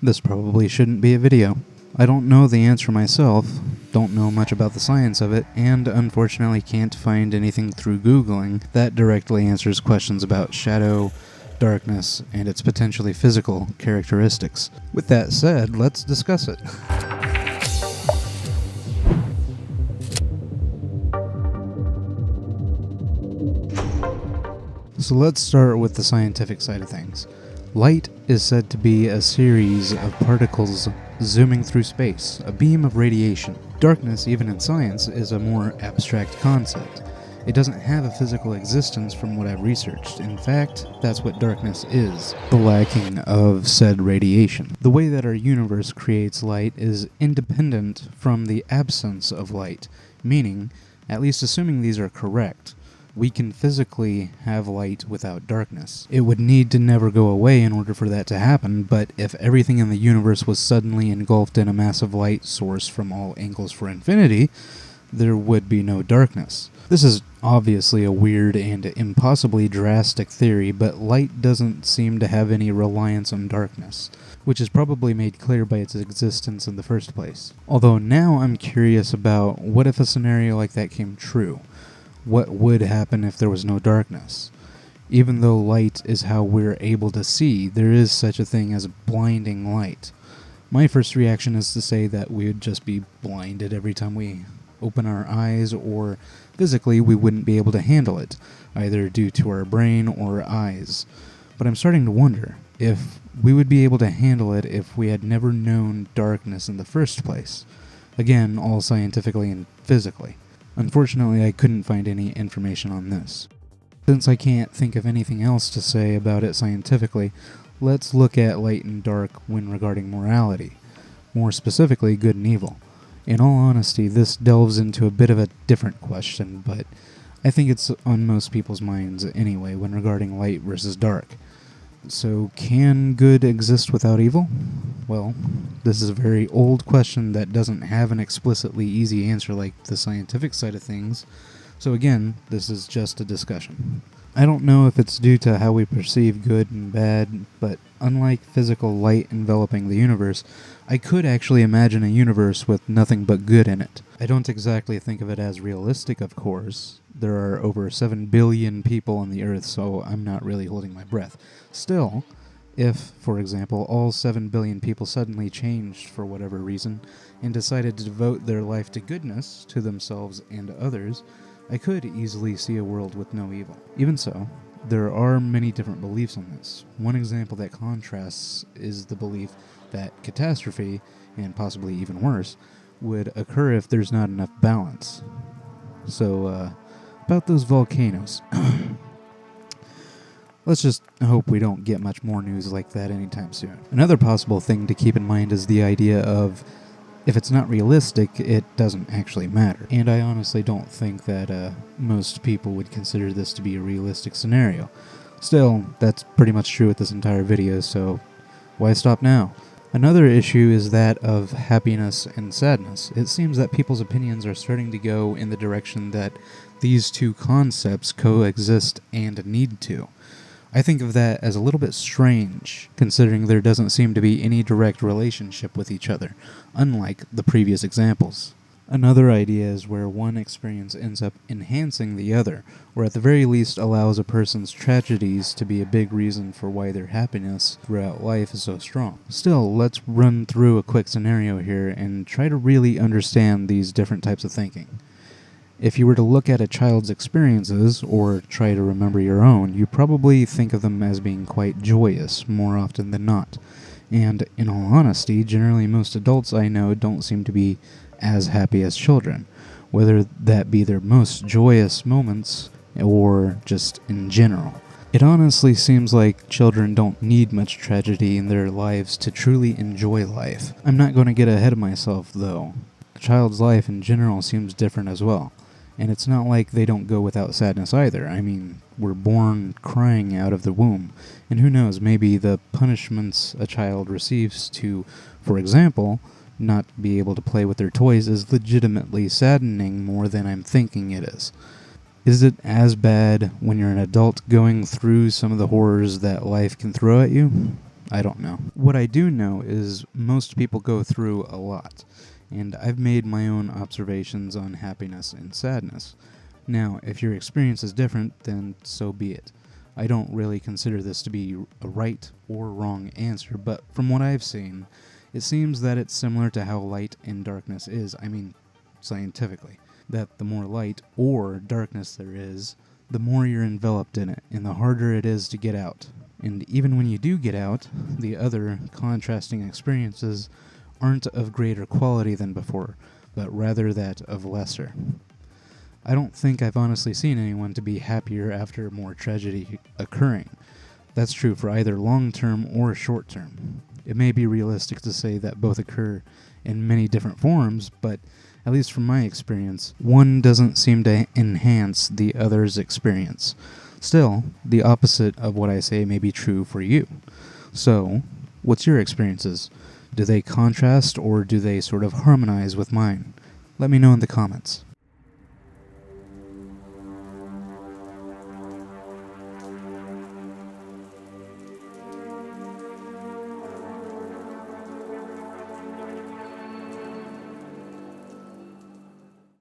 This probably shouldn't be a video. I don't know the answer myself, don't know much about the science of it, and unfortunately can't find anything through Googling that directly answers questions about shadow, darkness, and its potentially physical characteristics. With that said, let's discuss it. So let's start with the scientific side of things. Light is said to be a series of particles zooming through space, a beam of radiation. Darkness, even in science, is a more abstract concept. It doesn't have a physical existence from what I've researched. In fact, that's what darkness is, the lacking of said radiation. The way that our universe creates light is independent from the absence of light, meaning, at least assuming these are correct, we can physically have light without darkness. It would need to never go away in order for that to happen, but if everything in the universe was suddenly engulfed in a massive light source from all angles for infinity, there would be no darkness. This is obviously a weird and impossibly drastic theory, but light doesn't seem to have any reliance on darkness, which is probably made clear by its existence in the first place. Although now I'm curious about what if a scenario like that came true? What would happen if there was no darkness? Even though light is how we're able to see, there is such a thing as blinding light. My first reaction is to say that we would just be blinded every time we open our eyes, or physically we wouldn't be able to handle it, either due to our brain or eyes. But I'm starting to wonder if we would be able to handle it if we had never known darkness in the first place. Again, all scientifically and physically. Unfortunately, I couldn't find any information on this. Since I can't think of anything else to say about it scientifically, let's look at light and dark when regarding morality. More specifically, good and evil. In all honesty, this delves into a bit of a different question, but I think it's on most people's minds anyway when regarding light versus dark. So, can good exist without evil? Well, this is a very old question that doesn't have an explicitly easy answer like the scientific side of things, so again, this is just a discussion. I don't know if it's due to how we perceive good and bad, but unlike physical light enveloping the universe, I could actually imagine a universe with nothing but good in it. I don't exactly think of it as realistic, of course. There are over 7 billion people on the Earth, so I'm not really holding my breath. Still, if, for example, all 7 billion people suddenly changed for whatever reason and decided to devote their life to goodness, to themselves and others, I could easily see a world with no evil. Even so, there are many different beliefs on this. One example that contrasts is the belief that catastrophe, and possibly even worse, would occur if there's not enough balance. So, about those volcanoes. Let's just hope we don't get much more news like that anytime soon. Another possible thing to keep in mind is the idea of, if it's not realistic, it doesn't actually matter. And I honestly don't think that most people would consider this to be a realistic scenario. Still, that's pretty much true with this entire video, so why stop now? Another issue is that of happiness and sadness. It seems that people's opinions are starting to go in the direction that these two concepts coexist and need to. I think of that as a little bit strange, considering there doesn't seem to be any direct relationship with each other, unlike the previous examples. Another idea is where one experience ends up enhancing the other, or at the very least allows a person's tragedies to be a big reason for why their happiness throughout life is so strong. Still, let's run through a quick scenario here and try to really understand these different types of thinking. If you were to look at a child's experiences, or try to remember your own, you probably think of them as being quite joyous, more often than not. And, in all honesty, generally most adults I know don't seem to be as happy as children, whether that be their most joyous moments, or just in general. It honestly seems like children don't need much tragedy in their lives to truly enjoy life. I'm not going to get ahead of myself, though. A child's life in general seems different as well. And it's not like they don't go without sadness either. I mean, we're born crying out of the womb. And who knows, maybe the punishments a child receives to, for example, not be able to play with their toys is legitimately saddening more than I'm thinking it is. Is it as bad when you're an adult going through some of the horrors that life can throw at you? I don't know. What I do know is most people go through a lot, and I've made my own observations on happiness and sadness. Now, if your experience is different, then so be it. I don't really consider this to be a right or wrong answer, but from what I've seen, it seems that it's similar to how light and darkness is, scientifically. That the more light or darkness there is, the more you're enveloped in it, and the harder it is to get out. And even when you do get out, the other contrasting experiences aren't of greater quality than before, but rather that of lesser. I don't think I've honestly seen anyone to be happier after more tragedy occurring. That's true for either long-term or short-term. It may be realistic to say that both occur in many different forms, but at least from my experience, one doesn't seem to enhance the other's experience. Still, the opposite of what I say may be true for you. So, what's your experiences? Do they contrast or do they sort of harmonize with mine? Let me know in the comments.